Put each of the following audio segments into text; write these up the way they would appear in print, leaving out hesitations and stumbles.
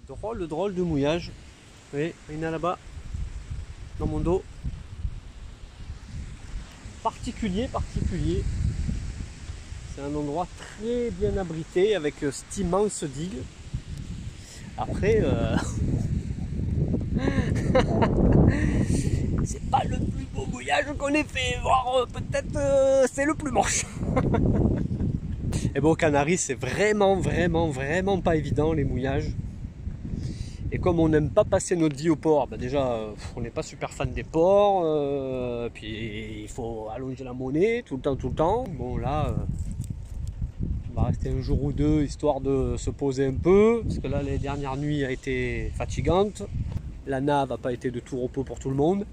Drôle de mouillage. Oui, il y en a là-bas, dans mon dos. Particulier. C'est un endroit très bien abrité avec cette immense digue. Après, c'est pas le plus beau mouillage qu'on ait fait, voire peut-être c'est le plus moche. Et bon, aux Canaries, c'est vraiment pas évident les mouillages. Et comme on n'aime pas passer notre vie au port, bah déjà on n'est pas super fan des ports, puis il faut allonger la monnaie tout le temps. Bon là, on va rester un jour ou deux histoire de se poser un peu, parce que là les dernières nuits ont été fatigantes. La nave n'a pas été de tout repos pour tout le monde.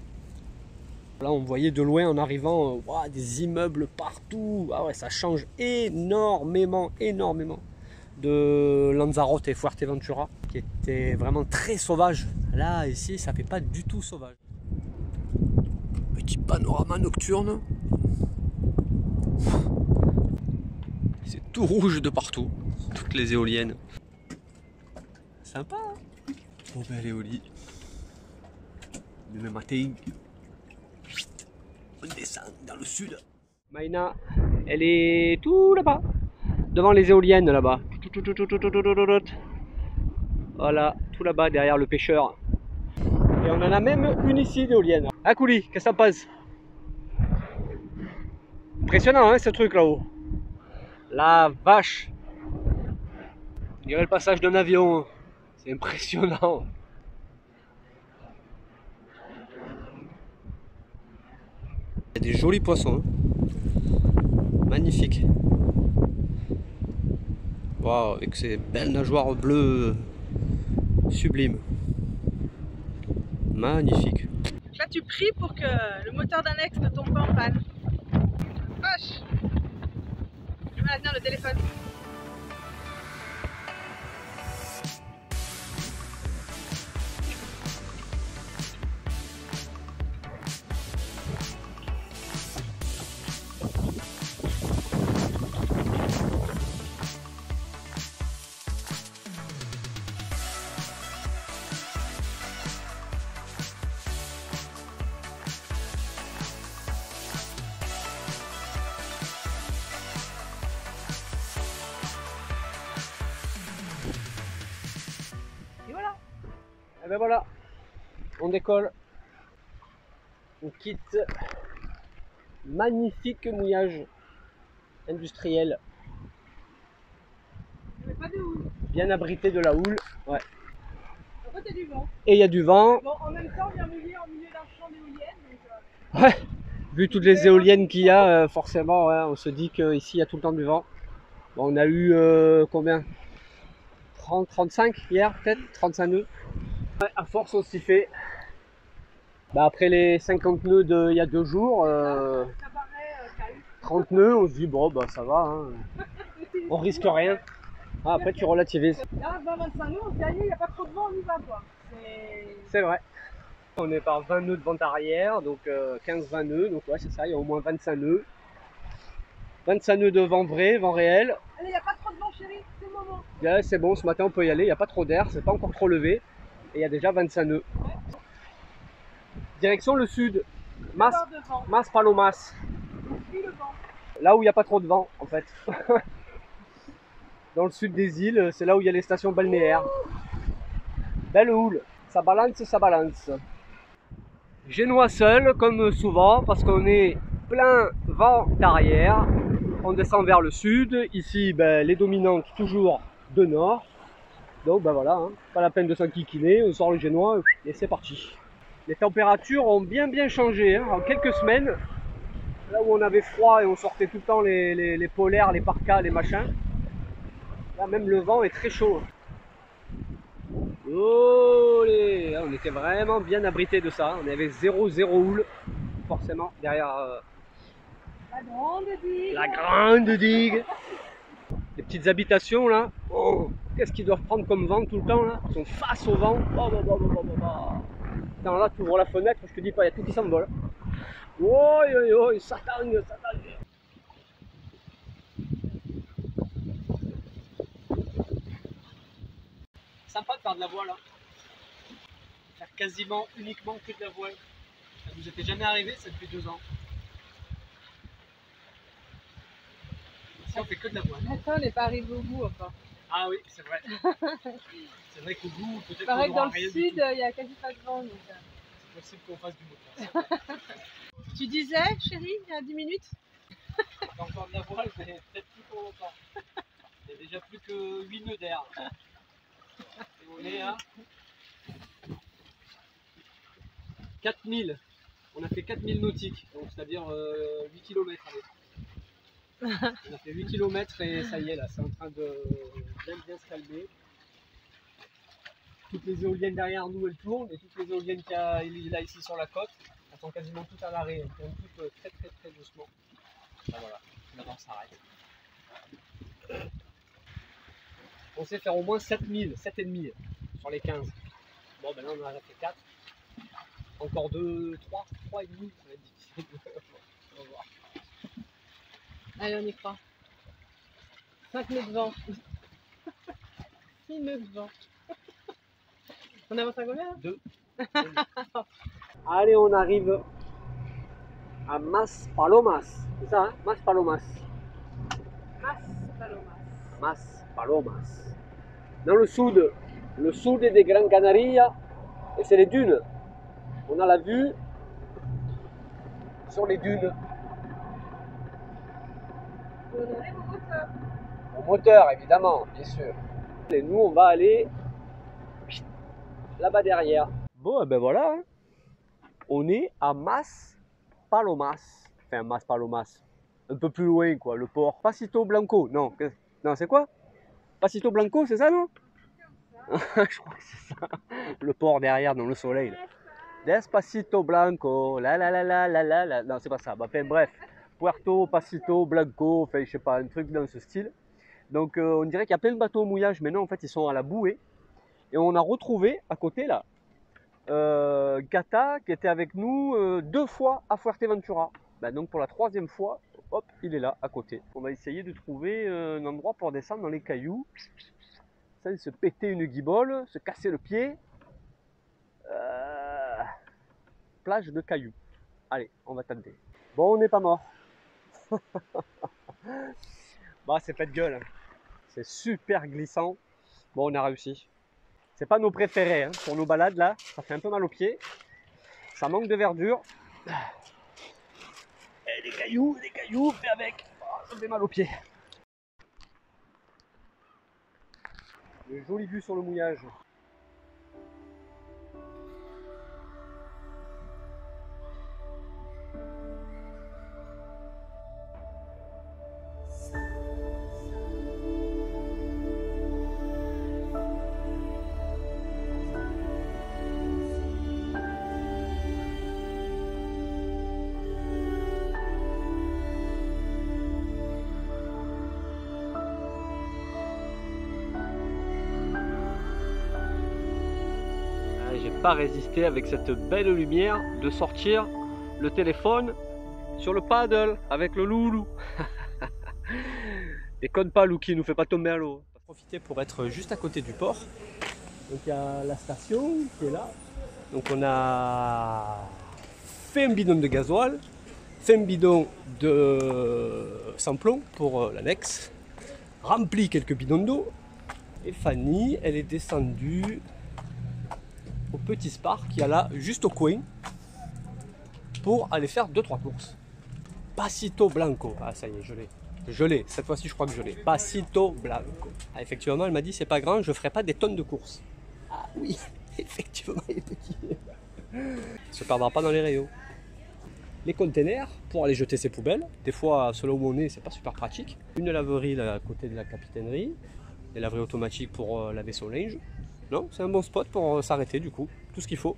Là on voyait de loin en arrivant des immeubles partout. Ah ouais, ça change énormément de Lanzarote et Fuerteventura, qui étaient vraiment très sauvages. Là ici ça fait pas du tout sauvage. Petit panorama nocturne. C'est tout rouge de partout, toutes les éoliennes. Sympa, hein? Trop belle éolie. Demain matin, on descend dans le sud. Maïna, elle est tout là-bas, devant les éoliennes là-bas. Voilà, tout là-bas derrière le pêcheur. Et on en a même une ici d'éolienne. Ah Kouli, qu'est-ce que ça passe? Impressionnant hein, ce truc là-haut. La vache. On dirait le passage d'un avion. C'est impressionnant. Il y a des jolis poissons. Hein. Magnifique. Waouh, avec ces belles nageoires bleues sublimes. Magnifique. Là, tu pries pour que le moteur d'annexe ne tombe pas en panne. Vache! Je vais mal à tenir le téléphone. Et voilà! Et ben voilà, on décolle. On quitte. Magnifique mouillage industriel. Il n'y avait pas de houle. Bien abrité de la houle. Ouais. Après, il y a du vent. Et il y a du vent. Bon, en même temps, on vient mouiller en milieu d'un champ d'éoliennes. Ouais. Vu toutes les éoliennes qu'il y a, forcément, ouais, on se dit qu'ici il y a tout le temps du vent. Bon, on a eu combien? 30, 35 hier, peut-être 35 nœuds. Ouais, à force, on s'y fait. Bah, après les 50 nœuds d'il y a 2 jours, Ça paraît calme. 30 nœuds, on se dit bon, bah ça va, hein. On risque rien. Ah, après, tu relativises. Là, 20-25 nœuds, on se dit, allez, il n'y a pas trop de vent, on y va quoi. C'est vrai. On est par 20 nœuds de vent arrière, donc 15-20 nœuds, donc ouais, c'est ça, il y a au moins 25 nœuds. 25 nœuds de vent vrai, vent réel. Allez, il n'y a pas trop de vent, chérie, c'est le moment. Yeah, c'est bon, ce matin on peut y aller, il n'y a pas trop d'air, c'est pas encore trop levé. Et il y a déjà 25 nœuds. Direction le sud, Mas Palomas. Puis le vent. Là où il n'y a pas trop de vent en fait. Dans le sud des îles, c'est là où il y a les stations balnéaires. Belle houle, ça balance. Génois seul, comme souvent, parce qu'on est plein vent d'arrière. On descend vers le sud. Ici, ben, les dominantes toujours de nord. Donc ben voilà, hein, pas la peine de s'enquiquiner. On sort le génois et c'est parti. Les températures ont bien changé hein, en quelques semaines. Là où on avait froid et on sortait tout le temps les polaires, les parkas, les machins. Là même le vent est très chaud. Olé, on était vraiment bien abrité de ça. On avait 0 houle, forcément, derrière La grande digue. la grande digue. Les petites habitations là, oh, qu'est-ce qu'ils doivent prendre comme vent tout le temps là? Ils sont face au vent. Attends, là, tu ouvres la fenêtre, je te dis pas, il y a tout qui s'envole. Oh, ça tangue. sympa de faire de la voile. Hein. Faire quasiment uniquement que de la voile. Ça vous était jamais arrivé, ça depuis 2 ans. Ici on fait que de la voile. Attends, on n'est pas arrivé au bout encore. Ah oui, c'est vrai. C'est vrai qu'au bout, peut-être Il paraît qu'on que dans aura le rien sud, du tout. il n'y a quasi pas de vent. Donc, C'est possible qu'on fasse du moteur. Tu disais, chérie, il y a 10 minutes? Encore de la voile, mais peut-être plus pour longtemps. Il y a déjà plus que 8 nœuds d'air. Et on est à 4000. On a fait 4000 nautiques, donc c'est-à-dire 8 km. On a fait 8 km et ça y est, là, c'est en train de bien se calmer. Toutes les éoliennes derrière nous, elles tournent, et toutes les éoliennes qu'il y a là ici sur la côte, elles sont quasiment toutes à l'arrêt. Elles tournent toutes très doucement. Ben voilà, maintenant ça s'arrête. On sait faire au moins 7000, 7,5 sur les 15. Bon, ben là on en a fait 4. Encore 2, 3 et demi, ça va être difficile. On va voir. Allez, on y croit. 5 nœuds de vent. 6 nœuds de vent. On avance à combien là? 2. Allez, on arrive à Mas Palomas. C'est ça, hein? Mas Palomas. Mas Palomas. Dans le sud des Gran Canaria, et c'est les dunes. On a la vue sur les dunes. On arrive au moteur. Au moteur, évidemment, bien sûr. Et nous, on va aller là-bas derrière. Bon, ben voilà. Hein. On est à Mas Palomas. Enfin, Mas Palomas. Un peu plus loin, quoi, le port. Pasito Blanco. Non, c'est quoi? Pasito Blanco, c'est ça, non? Je crois que c'est ça. Le port derrière, dans le soleil. Là. Despacito Blanco. La. Non, c'est pas ça. Enfin, bref. Puerto Pasito Blanco. Enfin, je sais pas, un truc dans ce style. Donc, on dirait qu'il y a plein de bateaux au mouillage. Mais non, en fait, ils sont à la bouée. Et on a retrouvé, à côté, là, Gata, qui était avec nous 2 fois à Fuerteventura. Ben, donc, pour la 3e fois, hop, il est là, à côté. On va essayer de trouver un endroit pour descendre dans les cailloux. Ça, se péter une guibole, se casser le pied. Plage de cailloux. Allez, on va tenter. Bon, on n'est pas mort. Bah, c'est pas de gueule. Hein. C'est super glissant. Bon, on a réussi. C'est pas nos préférés hein. Pour nos balades là. Ça fait un peu mal aux pieds. Ça manque de verdure. Et des cailloux, mais avec. Oh, ça fait mal aux pieds. Une jolie vue sur le mouillage. J'ai pas résisté avec cette belle lumière de sortir le téléphone sur le paddle avec le loulou. Déconne pas Louki, nous fait pas tomber à l'eau. On va profiter pour être juste à côté du port. Donc il y a la station qui est là. Donc on a fait un bidon de gasoil, fait un bidon de samplon pour l'annexe, rempli quelques bidons d'eau. Et Fanny, elle est descendue au petit spar qu'il y a là, juste au coin, pour aller faire 2-3 courses. Pasito Blanco. Ah ça y est, je l'ai. Cette fois-ci, je crois que je l'ai. Pasito Blanco. Ah, effectivement, elle m'a dit, c'est pas grand, je ferai pas des tonnes de courses. Ah oui, effectivement, il est petit. Il se perdra pas dans les rayons. Les containers pour aller jeter ses poubelles. Des fois, selon où on est, c'est pas super pratique. Une laverie là, à côté de la capitainerie. Des laveries automatiques pour laver son linge. Non, c'est un bon spot pour s'arrêter du coup, tout ce qu'il faut.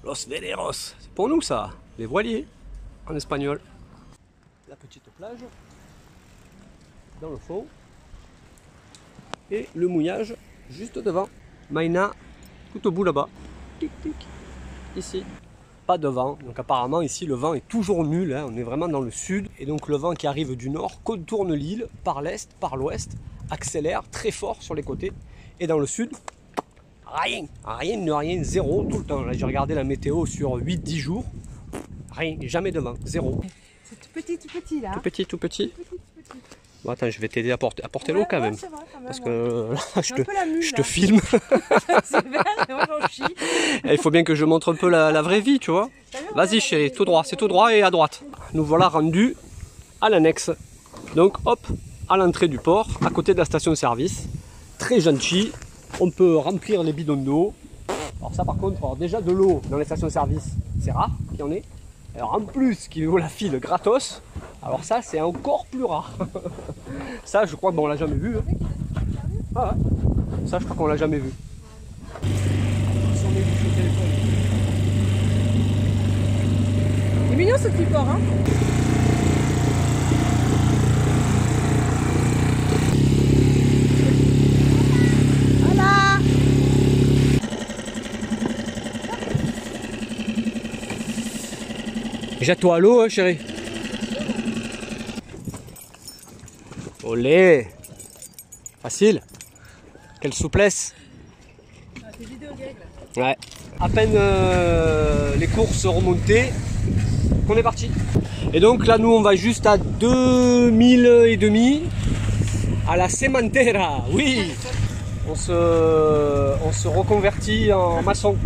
Los veleros, c'est pour nous ça, les voiliers, en espagnol. La petite plage, dans le fond, et le mouillage juste devant. Maïna, tout au bout là-bas, tic tic, ici. Pas de vent, donc apparemment ici le vent est toujours nul, hein. On est vraiment dans le sud, et donc le vent qui arrive du nord contourne l'île par l'est, par l'ouest, accélère très fort sur les côtés, et dans le sud, Rien, rien de rien, zéro tout le temps. Là j'ai regardé la météo sur 8-10 jours. Rien, jamais de vent, zéro. C'est tout petit là. Tout petit, tout petit. Tout petit. Bon, attends, je vais t'aider à porter l'eau quand même. C'est vrai, quand même. Parce que là, J'ai un peu la mule, je là. te filme. C'est vert et moi j'en chie. Il faut bien que je montre un peu la vraie vie, tu vois. Vas-y chérie, tout droit, c'est tout droit et à droite. Nous voilà rendus à l'annexe. Donc hop, à l'entrée du port, à côté de la station-service. Très gentil, on peut remplir les bidons d'eau. Alors ça par contre, alors déjà de l'eau dans les stations-service, c'est rare qu'il y en ait. Alors en plus, qu'il vaut la file gratos, alors ça c'est encore plus rare. Ça je crois qu'on l'a jamais vu. Hein. Ah ouais. Ça je crois qu'on l'a jamais vu. C'est mignon ce petit port, hein. Voilà. Jette-toi à l'eau, hein, chérie. Olé. Facile. Quelle souplesse. C'est vidéo gag Ouais. là. À peine les courses remontées, qu'on est parti. Et donc là, nous, on va juste à 2000 et demi à la Sementera. Oui. On se reconvertit en maçon.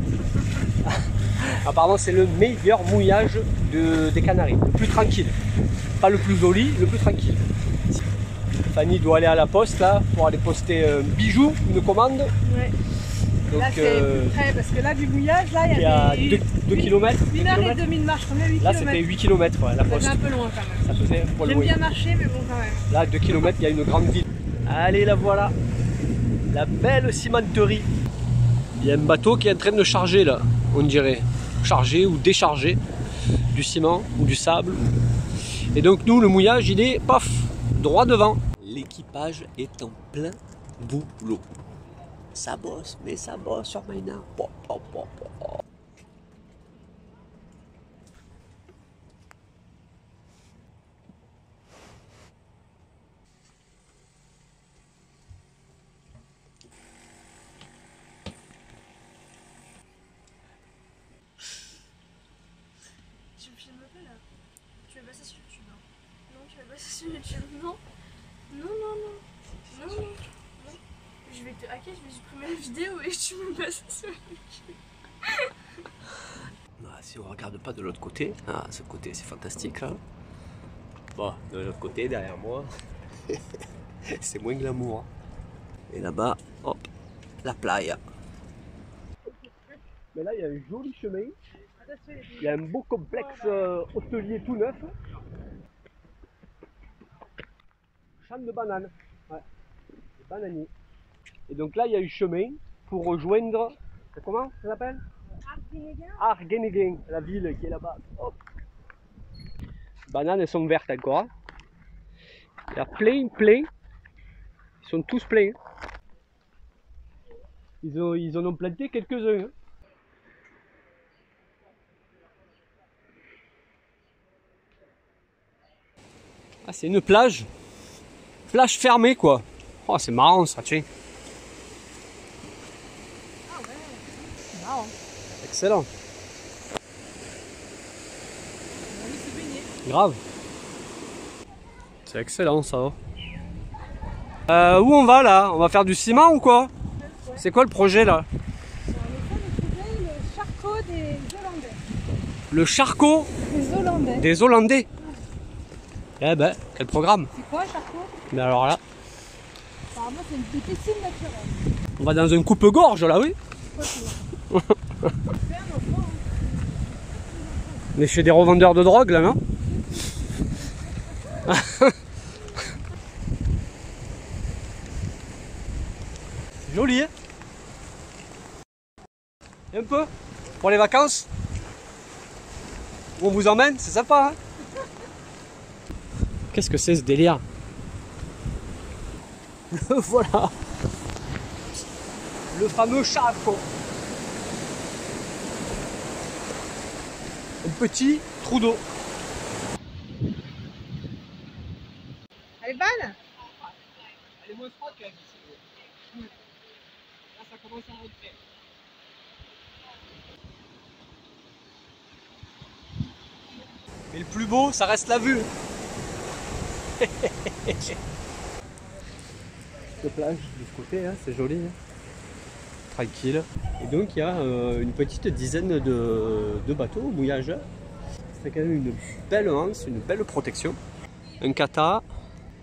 Apparemment, c'est le meilleur mouillage des Canaries, le plus tranquille. Pas le plus joli, le plus tranquille. Fanny doit aller à la poste là pour aller poster un bijou, une commande. Ouais. Donc, là c'est plus près parce que là du mouillage, là il y a 2 km. 1h30 de marche, combien 8 Là km. c'était 8 km ouais, la poste. Ça faisait un peu loin quand même. Ça faisait un poil J'aime loin. bien marcher mais bon quand même. Là 2 km il y a une grande ville. Allez la voilà. La belle cimenterie. Il y a un bateau qui est en train de charger là, on dirait. Charger ou décharger du ciment ou du sable. Et donc nous le mouillage il est paf, droit devant. L'équipage est en plein boulot. Ça bosse, mais ça bosse sur Maïna. Tu me filmes pas là? Tu veux passer sur YouTube? Hein? Non, tu veux passer sur YouTube? Non. Non, non, non. Non, non. Non. Je vais te hacker, je vais supprimer la vidéo et tu me passes sur YouTube. Ah, si on regarde pas de l'autre côté, ah, ce côté c'est fantastique là. Bon, de l'autre côté, derrière moi, c'est moins glamour. Et là-bas, hop, la playa. Mais là, il y a un joli chemin. Il y a un beau complexe hôtelier tout neuf. Champ de bananes. Ouais, bananier. Et donc là, il y a eu chemin pour rejoindre. Comment ça s'appelle? Argenegen, la ville qui est là-bas. Hop. Bananes, elles sont vertes encore. Hein. Il y a plein. Ils sont tous pleins. Ils en ont planté quelques-uns. Hein. Ah, c'est une plage. Plage fermée quoi. Oh, c'est marrant ça, tiens. Ah ouais, c'est marrant. Excellent. On va aller se baigner. Grave. C'est excellent ça. Où on va là? On va faire du ciment ou quoi? C'est quoi le projet là? On essaie de trouver le charcot des Hollandais. Le charcot Des Hollandais. des Hollandais. Eh ben, quel programme? C'est quoi un charcot? Mais alors là, Apparemment c'est une piscine naturelle. on va dans un coupe-gorge là, oui? On est chez des revendeurs de drogue là, non? Joli, hein? Et un peu? Pour les vacances? Où on vous emmène? C'est sympa, hein? Qu'est-ce que c'est ce délire? Voilà! Le fameux charcot. Un petit trou d'eau. Elle est bonne? Elle est moins froide quand même. ça commence à rentrer. Mais le plus beau, ça reste la vue. La plage de ce côté, hein, c'est joli. Hein. Tranquille. Et donc il y a une petite dizaine de bateaux au mouillage. C'est quand même une belle anse, une belle protection. Un kata,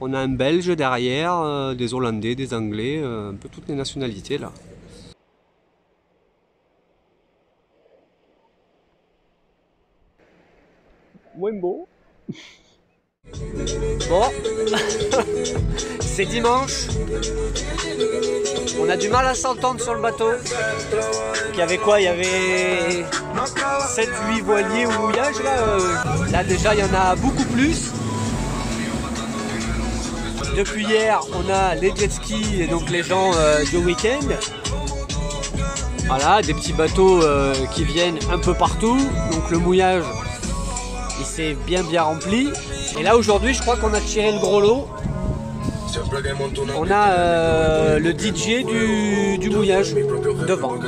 on a un Belge derrière, des Hollandais, des Anglais, un peu toutes les nationalités là. Moins beau. Bon, c'est dimanche. On a du mal à s'entendre sur le bateau. Il y avait quoi? Il y avait 7-8 voiliers au mouillage là. Là déjà il y en a beaucoup plus. Depuis hier on a les jet skis et donc les gens de week-end. Voilà, des petits bateaux qui viennent un peu partout. Donc le mouillage il s'est bien rempli. Et là aujourd'hui je crois qu'on a tiré le gros lot. On a le DJ du mouillage devant.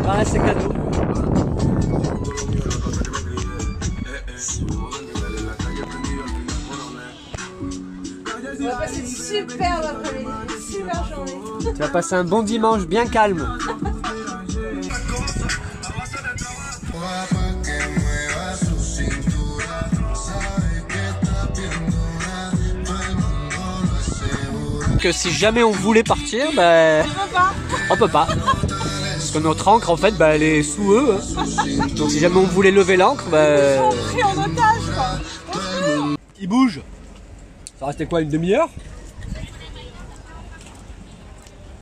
Voilà, c'est cadeau. On va passer une superbe après-midi, une super journée. Tu vas passer un bon dimanche bien calme. Que si jamais on voulait partir, ben, on peut pas. Parce que notre ancre en fait ben, elle est sous eux. Hein. Donc si jamais on voulait lever l'ancre, ben... Ils sont pris en otage quoi. Il bouge. Ça restait quoi, une demi-heure?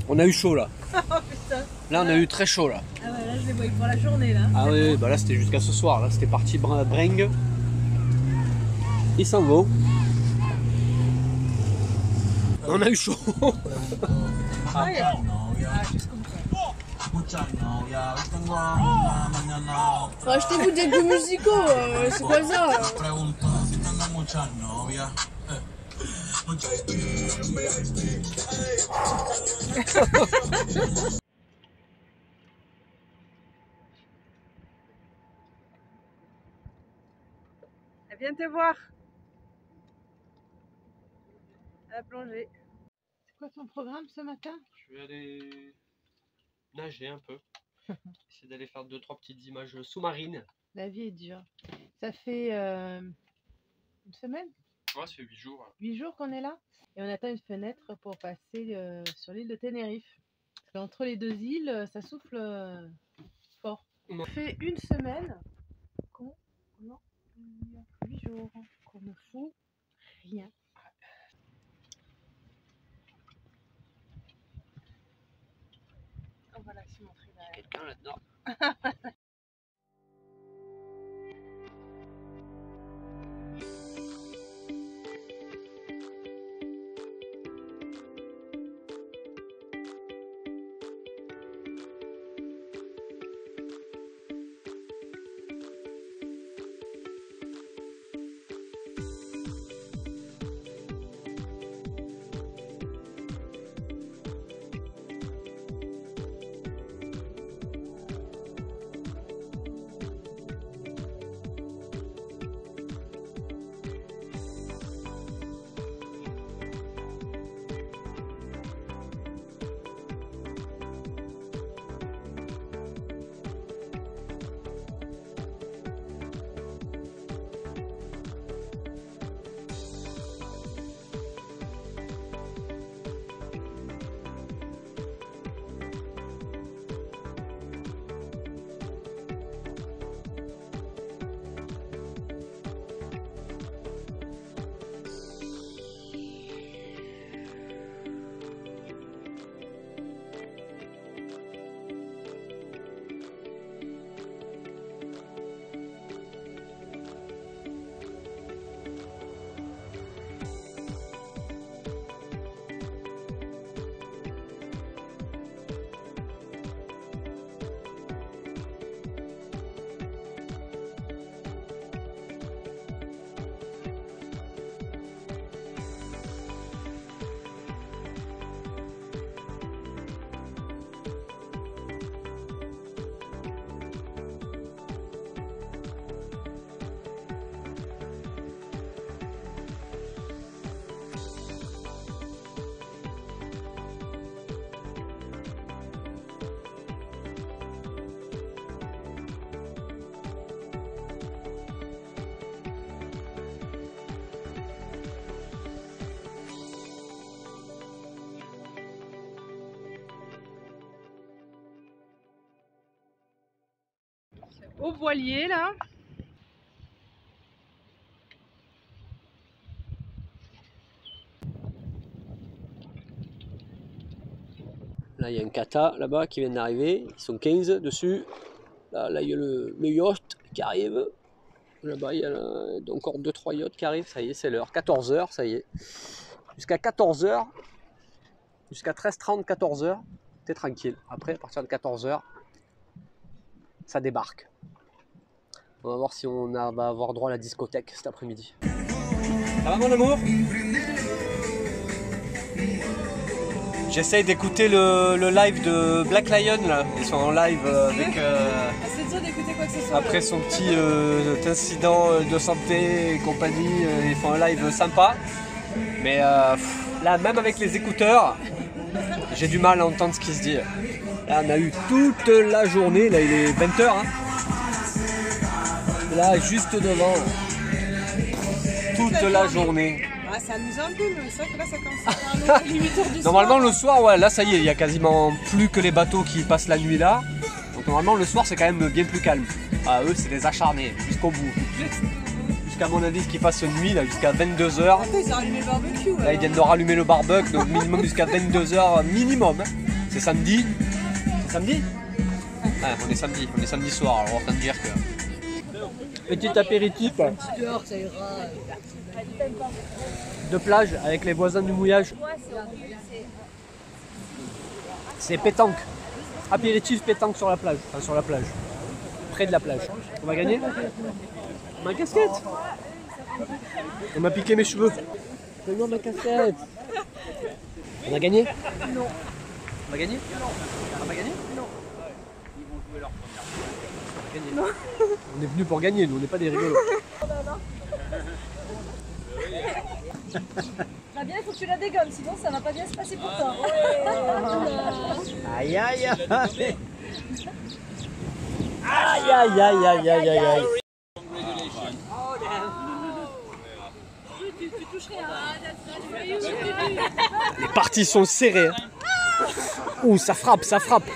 On a eu chaud là. Oh putain. Là on a eu très chaud là. Ah ouais, là je les vois pour la journée là. Ah oui, bah là c'était jusqu'à ce soir. Là c'était parti bring. Il s'en va. On a eu chaud. Ah, yeah. Ah, juste comme ça. Achetez-vous des goûts musicaux, c'est quoi ça? Elle vient te voir. À la plongée. C'est quoi ton programme ce matin? Je vais aller nager un peu. Essayer d'aller faire 2-3 petites images sous-marines. La vie est dure. Ça fait une semaine? Ouais, ça fait 8 jours. 8 jours qu'on est là. Et on attend une fenêtre pour passer sur l'île de Tenerife. Parce qu'entre les deux îles, ça souffle fort. Ouais. Ça fait une semaine qu'on... Non, 8 jours qu'on ne fout rien. Oh, voilà, c'est montré là. Quelqu'un là-dedans. au voilier là. Là, il y a un kata là-bas qui vient d'arriver. Ils sont 15 dessus. Là il y a le yacht qui arrive. Là-bas, il y a encore 2-3 yachts qui arrivent. Ça y est, c'est l'heure. 14h, ça y est. Jusqu'à 14h, jusqu'à 13h30, 14h, t'es tranquille. Après, à partir de 14h, ça débarque. On va voir si on va avoir droit à la discothèque cet après-midi. Ça va, mon amour? J'essaye d'écouter le live de Black Lion là. Ils sont en live avec C'est dur d'écouter quoi que ce soit. après son petit incident de santé et compagnie. Ils font un live sympa. Mais là, même avec les écouteurs, j'ai du mal à entendre ce qui se dit. Là, on a eu toute la journée. Là, il est 20h. Hein. Là, juste devant. Toute la journée. Ah, ça nous a un peu, mais c'est vrai que là ça commence à faire les 8h du soir. Normalement le soir, ouais, là ça y est, il y a quasiment plus que les bateaux qui passent la nuit là. Donc normalement le soir c'est quand même bien plus calme. Ah, eux c'est des acharnés jusqu'au bout. Jusqu'à mon avis ce qu'ils fassent nuit là, jusqu'à 22h. Attends, ils ont allumé le barbecue. Là ils viennent de rallumer le barbecue, donc minimum jusqu'à 22h minimum. Hein. C'est samedi. C'est samedi? Ouais, on est samedi soir, alors on va te dire que. Petit apéritif. De plage avec les voisins du mouillage. C'est pétanque. Apéritif pétanque sur la plage. Enfin sur la plage. Près de la plage. On va gagner? Ma casquette. On m'a piqué mes cheveux. Donne-moi ma casquette. On a gagné? Non. On va gagner? Non. On va gagner? Non. Ils vont jouer leur première. Non. On est venu pour gagner, nous on n'est pas des rigolos. Fabien, il faut que tu la dégommes, sinon ça va pas bien se passer pour toi. Aïe aïe aïe. Aïe aïe aïe aïe aïe aïe aïe. Les parties sont serrées. Ouh, ça frappe, ça frappe.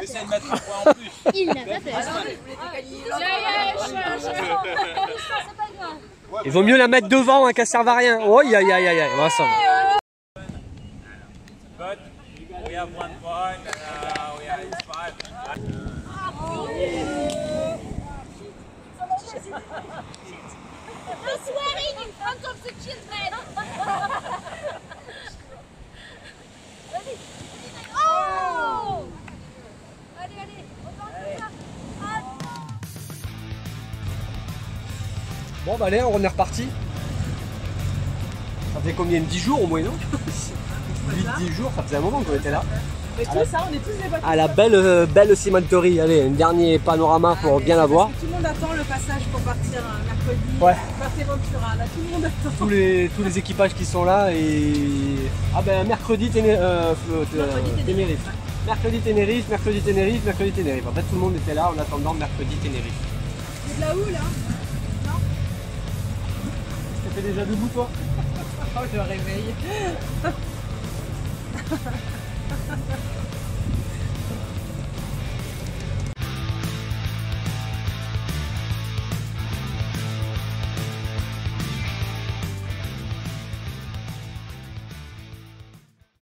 Essaye de mettre un point en plus. Il n'a pas peur. Il vaut mieux la mettre devant hein, qu'elle serve à rien. Oh aïe aïe aïe aïe. Ouais, ça va. But we have 1 point and we are in 5. No swearing in front of the children. Oh! Allez, allez, on va faire ça. Bon bah allez, on est reparti. Ça fait combien? 10 jours au moins, non? 8-10 jours, ça faisait un moment qu'on était là. Et tout ça, on est tous des bateaux. À la belle cimenterie. Allez, un dernier panorama pour bien la voir. Tout le monde attend le passage pour partir mercredi. Ouais. Fuerteventura, là tout le monde attend. Tous les équipages qui sont là et... Ah ben mercredi Tenerife. Mercredi Tenerife, mercredi Tenerife, mercredi Tenerife. En fait tout le monde était là en attendant mercredi Tenerife. C'est de la houle, là. T'étais déjà debout toi? Oh, je me réveille.